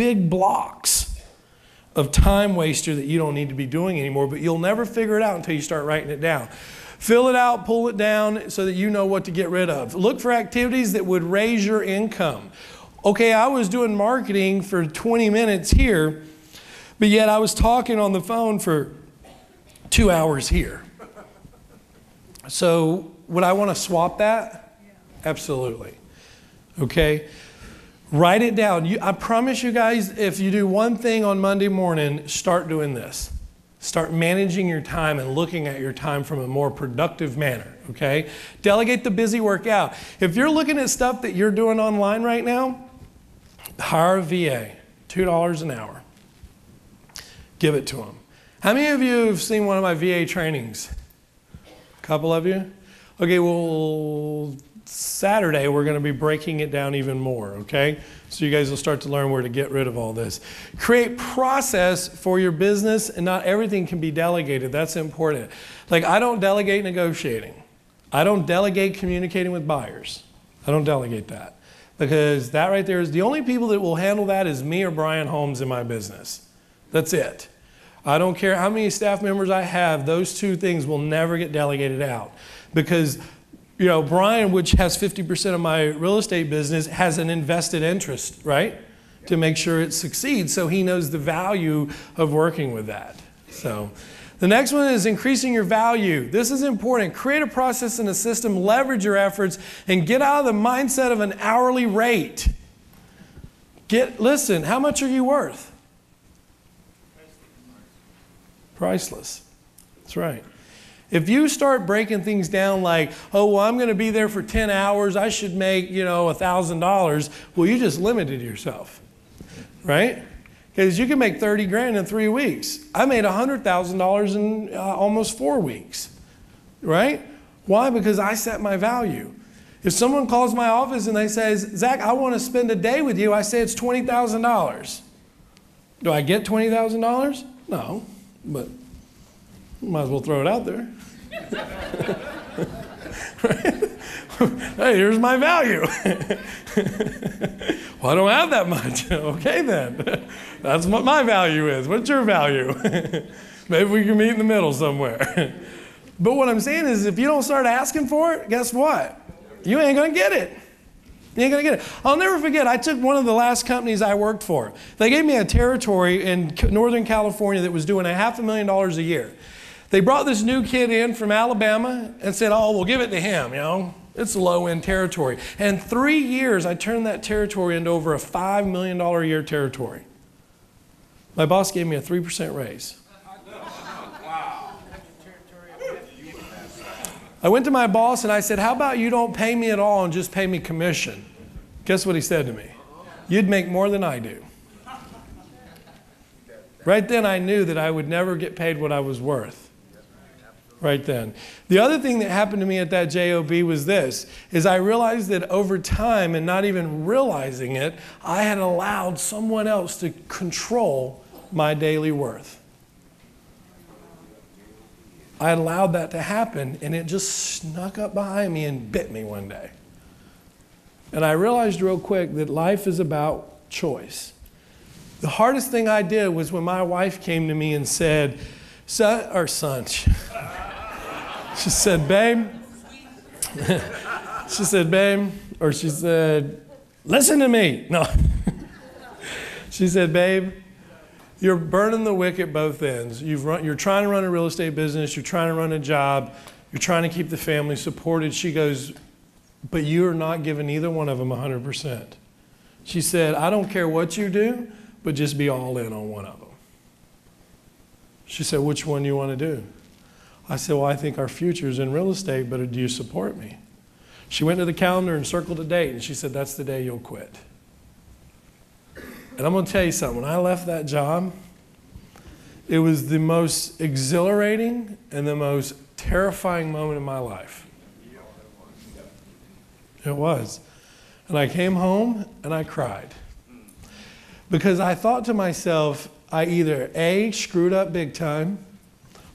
big blocks of time waster that you don't need to be doing anymore, but you'll never figure it out until you start writing it down. Fill it out, pull it down so that you know what to get rid of. Look for activities that would raise your income. Okay, I was doing marketing for 20 minutes here, but yet I was talking on the phone for 2 hours here. So would I want to swap that? Absolutely. Okay? Write it down. I promise you guys, if you do one thing on Monday morning, start doing this. Start managing your time and looking at your time from a more productive manner, okay? Delegate the busy work out. If you're looking at stuff that you're doing online right now, hire a VA, $2 an hour. Give it to them. How many of you have seen one of my VA trainings? A couple of you? Okay, well, Saturday we're going to be breaking it down even more, okay? So you guys will start to learn where to get rid of all this. Create process for your business, and not everything can be delegated. That's important. Like, I don't delegate negotiating. I don't delegate communicating with buyers. I don't delegate that. Because that right there is the only people that will handle that is me or Brian Holmes in my business. That's it. I don't care how many staff members I have, those two things will never get delegated out. Because, you know, Brian, which has 50% of my real estate business, has an invested interest, right? To make sure it succeeds, so he knows the value of working with that. So the next one is increasing your value. This is important. Create a process and a system, leverage your efforts, and get out of the mindset of an hourly rate. Listen, how much are you worth? Priceless. That's right. If you start breaking things down like, oh, well, I'm going to be there for 10 hours, I should make, you know, $1,000, well, you just limited yourself, right? Because you can make 30 grand in 3 weeks. I made $100,000 in almost 4 weeks, right? Why? Because I set my value. If someone calls my office and they say, Zach, I want to spend a day with you, I say it's $20,000. Do I get $20,000? No, but might as well throw it out there. Right? Hey, here's my value. Well, I don't have that much. Okay, then. That's what my value is. What's your value? Maybe we can meet in the middle somewhere. But what I'm saying is, if you don't start asking for it, guess what? You ain't going to get it. You ain't going to get it. I'll never forget, I took one of the last companies I worked for. They gave me a territory in Northern California that was doing $500,000 a year. They brought this new kid in from Alabama and said, oh, we'll give it to him, you know. It's low-end territory. And in 3 years, I turned that territory into over a $5 million a year territory. My boss gave me a 3% raise. Wow. I went to my boss and I said, how about you don't pay me at all and just pay me commission? Guess what he said to me? You'd make more than I do. Right then I knew that I would never get paid what I was worth. Right then. The other thing that happened to me at that job was this, is I realized that over time, and not even realizing it, I had allowed someone else to control my daily worth. I had allowed that to happen, and it just snuck up behind me and bit me one day. And I realized real quick that life is about choice. The hardest thing I did was when my wife came to me and said, son, she said, babe, or she said, listen to me. No. She said, babe, you're burning the wick at both ends. You're trying to run a real estate business. You're trying to run a job. You're trying to keep the family supported. She goes, but you're not giving either one of them 100%. She said, I don't care what you do, but just be all in on one of them. She said, which one do you want to do? I said, well, I think our future is in real estate, but do you support me? She went to the calendar and circled a date, and she said, that's the day you'll quit. And I'm going to tell you something. When I left that job, it was the most exhilarating and the most terrifying moment in my life. It was. And I came home and I cried. Because I thought to myself, I either A, screwed up big time,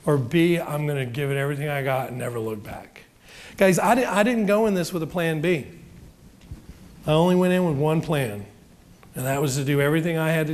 or B, I'm going to give it everything I got and never look back. Guys, I didn't go in this with a plan B. I only went in with one plan, and that was to do everything I had to do.